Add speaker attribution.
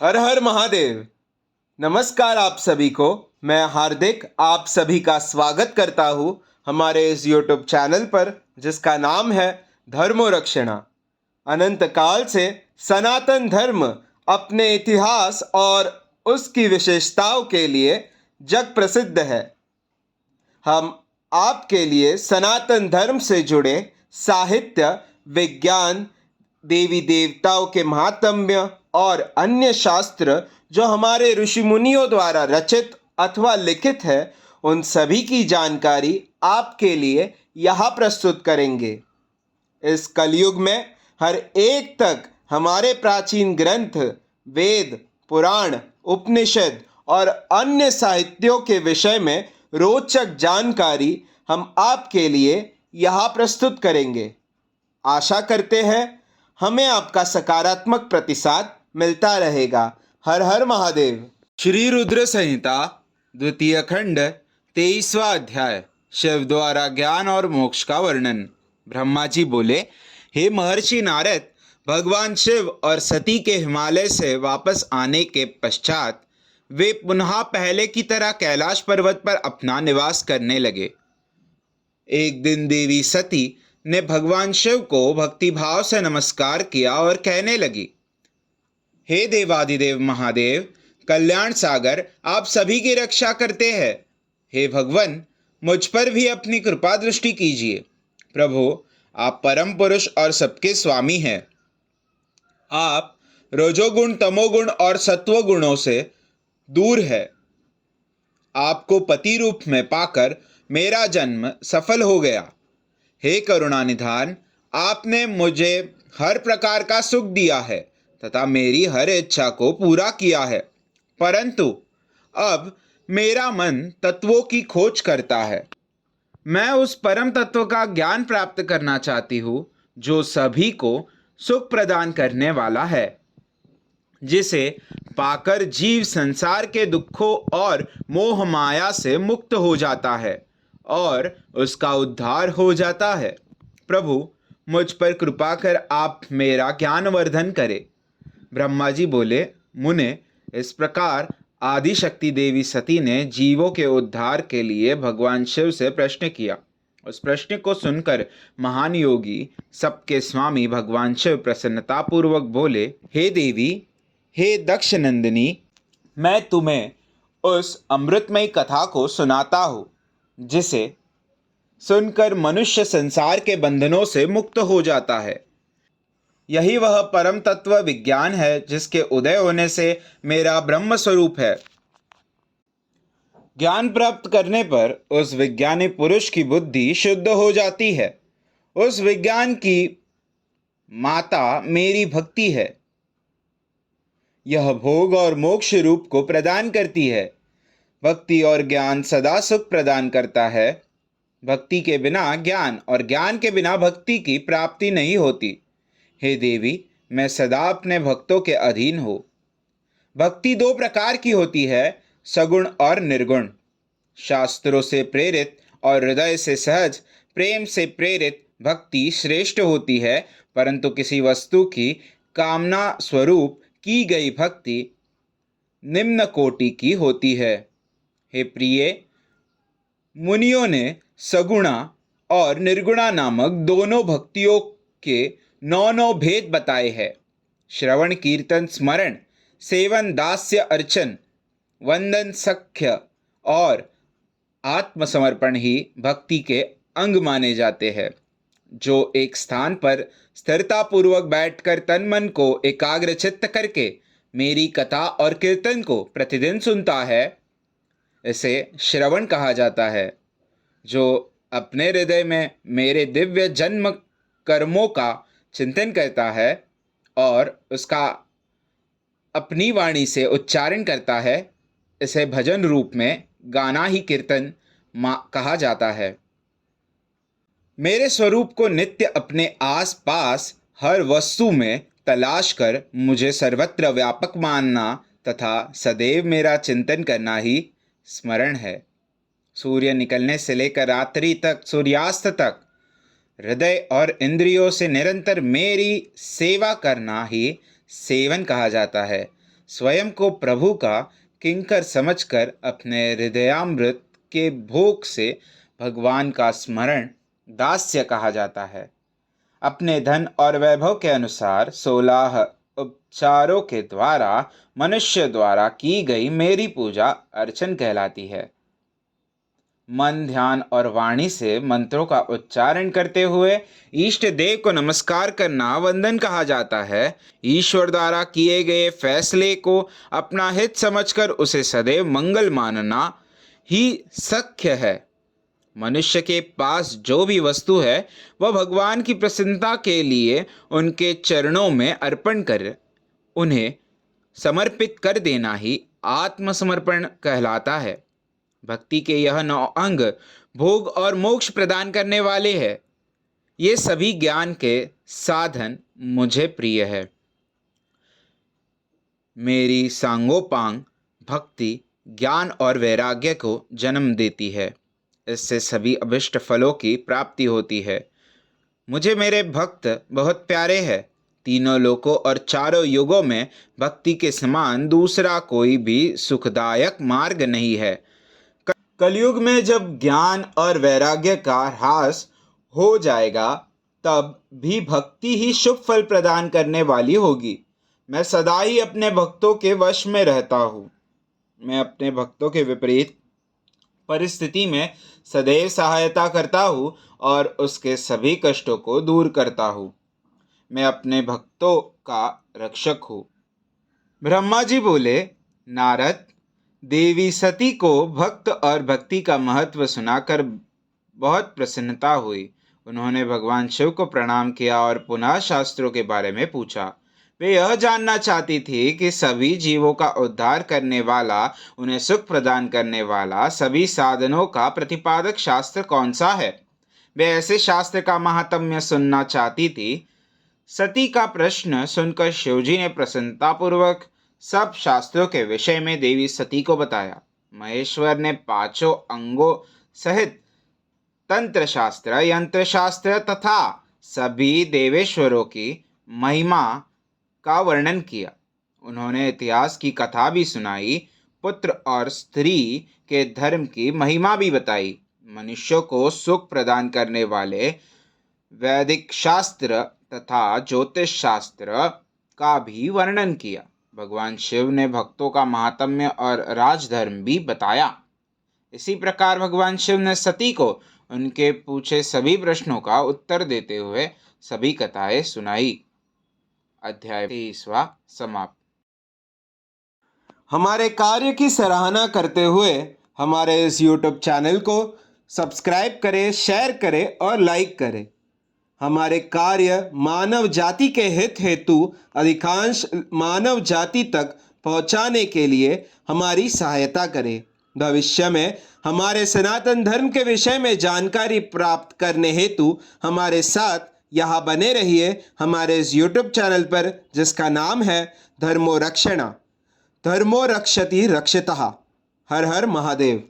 Speaker 1: हर हर महादेव। नमस्कार आप सभी को। मैं हार्दिक आप सभी का स्वागत करता हूँ हमारे इस YouTube चैनल पर जिसका नाम है धर्मोरक्षणा। अनंत काल से सनातन धर्म अपने इतिहास और उसकी विशेषताओं के लिए जग प्रसिद्ध है। हम आपके लिए सनातन धर्म से जुड़े साहित्य, विज्ञान, देवी देवताओं के महात्म्य और अन्य शास्त्र जो हमारे ऋषि मुनियों द्वारा रचित अथवा लिखित है, उन सभी की जानकारी आपके लिए यहाँ प्रस्तुत करेंगे। इस कलयुग में हर एक तक हमारे प्राचीन ग्रंथ, वेद, पुराण, उपनिषद और अन्य साहित्यों के विषय में रोचक जानकारी हम आपके लिए यहाँ प्रस्तुत करेंगे। आशा करते हैं हमें आपका सकारात्मक प्रतिसाद मिलता रहेगा। हर हर महादेव। श्री रुद्र संहिता द्वितीय खंड 23वां अध्याय। शिव द्वारा ज्ञान और मोक्ष का वर्णन। ब्रह्मा जी बोले, हे महर्षि नारद, भगवान शिव और सती के हिमालय से वापस आने के पश्चात वे पुनः पहले की तरह कैलाश पर्वत पर अपना निवास करने लगे। एक दिन देवी सती ने भगवान शिव को भक्तिभाव से नमस्कार किया और कहने लगी, हे देवादिदेव महादेव, कल्याण सागर, आप सभी की रक्षा करते हैं। हे भगवान, मुझ पर भी अपनी कृपा दृष्टि कीजिए। प्रभु, आप परम पुरुष और सबके स्वामी हैं। आप रजोगुण, तमोगुण और सत्व गुणों से दूर है। आपको पति रूप में पाकर मेरा जन्म सफल हो गया। हे करुणा निधान, आपने मुझे हर प्रकार का सुख दिया है तथा मेरी हर इच्छा को पूरा किया है, परंतु अब मेरा मन तत्वों की खोज करता है। मैं उस परम तत्व का ज्ञान प्राप्त करना चाहती हूँ जो सभी को सुख प्रदान करने वाला है, जिसे पाकर जीव संसार के दुखों और मोह माया से मुक्त हो जाता है और उसका उद्धार हो जाता है। प्रभु, मुझ पर कृपा कर आप मेरा ज्ञानवर्धन करें। ब्रह्मा जी बोले, मुने, इस प्रकार आदिशक्ति देवी सती ने जीवों के उद्धार के लिए भगवान शिव से प्रश्न किया। उस प्रश्न को सुनकर महान योगी, सबके स्वामी भगवान शिव प्रसन्नतापूर्वक बोले, हे देवी, हे दक्ष नंदिनी, मैं तुम्हें उस अमृतमय कथा को सुनाता हूँ जिसे सुनकर मनुष्य संसार के बंधनों से मुक्त हो जाता है। यही वह परम तत्व विज्ञान है जिसके उदय होने से मेरा ब्रह्म स्वरूप है। ज्ञान प्राप्त करने पर उस विज्ञानी पुरुष की बुद्धि शुद्ध हो जाती है। उस विज्ञान की माता मेरी भक्ति है। यह भोग और मोक्ष रूप को प्रदान करती है। भक्ति और ज्ञान सदा सुख प्रदान करता है। भक्ति के बिना ज्ञान और ज्ञान के बिना भक्ति की प्राप्ति नहीं होती। हे देवी, मैं सदा अपने भक्तों के अधीन हो। भक्ति दो प्रकार की होती है, सगुण और निर्गुण। शास्त्रों से प्रेरित और हृदय से सहज प्रेम से प्रेरित भक्ति श्रेष्ठ होती है, परंतु किसी वस्तु की कामना स्वरूप की गई भक्ति निम्न कोटि की होती है। हे प्रिय, मुनियों ने सगुणा और निर्गुणा नामक दोनों भक्तियों के 9 भेद बताए हैं। श्रवण, कीर्तन, स्मरण, सेवन, दास्य, अर्चन, वंदन, सख्य और आत्मसमर्पण ही भक्ति के अंग माने जाते हैं। जो एक स्थान पर स्थिरता पूर्वक बैठकर तन मन को एकाग्र चित्त करके मेरी कथा और कीर्तन को प्रतिदिन सुनता है, इसे श्रवण कहा जाता है। जो अपने हृदय में मेरे दिव्य जन्म कर्मों का चिंतन करता है और उसका अपनी वाणी से उच्चारण करता है, इसे भजन रूप में गाना ही कीर्तन कहा जाता है। मेरे स्वरूप को नित्य अपने आस पास हर वस्तु में तलाश कर मुझे सर्वत्र व्यापक मानना तथा सदैव मेरा चिंतन करना ही स्मरण है। सूर्य निकलने से लेकर रात्रि तक, सूर्यास्त तक हृदय और इंद्रियों से निरंतर मेरी सेवा करना ही सेवन कहा जाता है।
Speaker 2: स्वयं को प्रभु का किंकर समझकर अपने हृदयामृत के भोग से भगवान का स्मरण दास्य कहा जाता है। अपने धन और वैभव के अनुसार 16 उपचारों के द्वारा मनुष्य द्वारा की गई मेरी पूजा अर्चन कहलाती है। मन, ध्यान और वाणी से मंत्रों का उच्चारण करते हुए इष्ट देव को नमस्कार करना वंदन कहा जाता है। ईश्वर द्वारा किए गए फैसले को अपना हित समझकर उसे सदैव मंगल मानना ही सख्य है। मनुष्य के पास जो भी वस्तु है वह भगवान की प्रसन्नता के लिए उनके चरणों में अर्पण कर उन्हें समर्पित कर देना ही आत्मसमर्पण कहलाता है। भक्ति के यह 9 अंग भोग और मोक्ष प्रदान करने वाले हैं। ये सभी ज्ञान के साधन मुझे प्रिय है। मेरी सांगोपांग भक्ति ज्ञान और वैराग्य को जन्म देती है। इससे सभी अभिष्ट फलों की प्राप्ति होती है। मुझे मेरे भक्त बहुत प्यारे हैं। तीनों लोकों और चारों युगों में भक्ति के समान दूसरा कोई भी सुखदायक मार्ग नहीं है। कलयुग में जब ज्ञान और वैराग्य का ह्रास हो जाएगा तब भी भक्ति ही शुभ फल प्रदान करने वाली होगी। मैं सदा ही अपने भक्तों के वश में रहता हूँ। मैं अपने भक्तों के विपरीत परिस्थिति में सदैव सहायता करता हूँ और उसके सभी कष्टों को दूर करता हूँ। मैं अपने भक्तों का रक्षक हूँ। ब्रह्मा जी बोले, नारद, देवी सती को भक्त और भक्ति का महत्व सुनाकर बहुत प्रसन्नता हुई। उन्होंने भगवान शिव को प्रणाम किया और पुनः शास्त्रों के बारे में पूछा। वे यह जानना चाहती थी कि सभी जीवों का उद्धार करने वाला, उन्हें सुख प्रदान करने वाला, सभी साधनों का प्रतिपादक शास्त्र कौन सा है। वे ऐसे शास्त्र का महात्म्य सुनना चाहती थी। सती का प्रश्न सुनकर शिवजी ने प्रसन्नतापूर्वक सब शास्त्रों के विषय में देवी सती को बताया। महेश्वर ने 5 अंगों सहित तंत्र शास्त्र, यंत्र शास्त्र तथा सभी देवेश्वरों की महिमा का वर्णन किया। उन्होंने इतिहास की कथा भी सुनाई, पुत्र और स्त्री के धर्म की महिमा भी बताई। मनुष्यों को सुख प्रदान करने वाले वैदिक शास्त्र तथा ज्योतिष शास्त्र का भी वर्णन किया। भगवान शिव ने भक्तों का महात्म्य और राजधर्म भी बताया। इसी प्रकार भगवान शिव ने सती को उनके पूछे सभी प्रश्नों का उत्तर देते हुए सभी कथाएं सुनाई। अध्याय 23वां समाप्त।
Speaker 1: हमारे कार्य की सराहना करते हुए हमारे इस YouTube चैनल को सब्सक्राइब करें, शेयर करें और लाइक करें। हमारे कार्य मानव जाति के हित हेतु अधिकांश मानव जाति तक पहुंचाने के लिए हमारी सहायता करें। भविष्य में हमारे सनातन धर्म के विषय में जानकारी प्राप्त करने हेतु हमारे साथ यहाँ बने रहिए हमारे इस YouTube चैनल पर, जिसका नाम है धर्मो रक्षणा। धर्मो रक्षति रक्षितः। हर हर महादेव।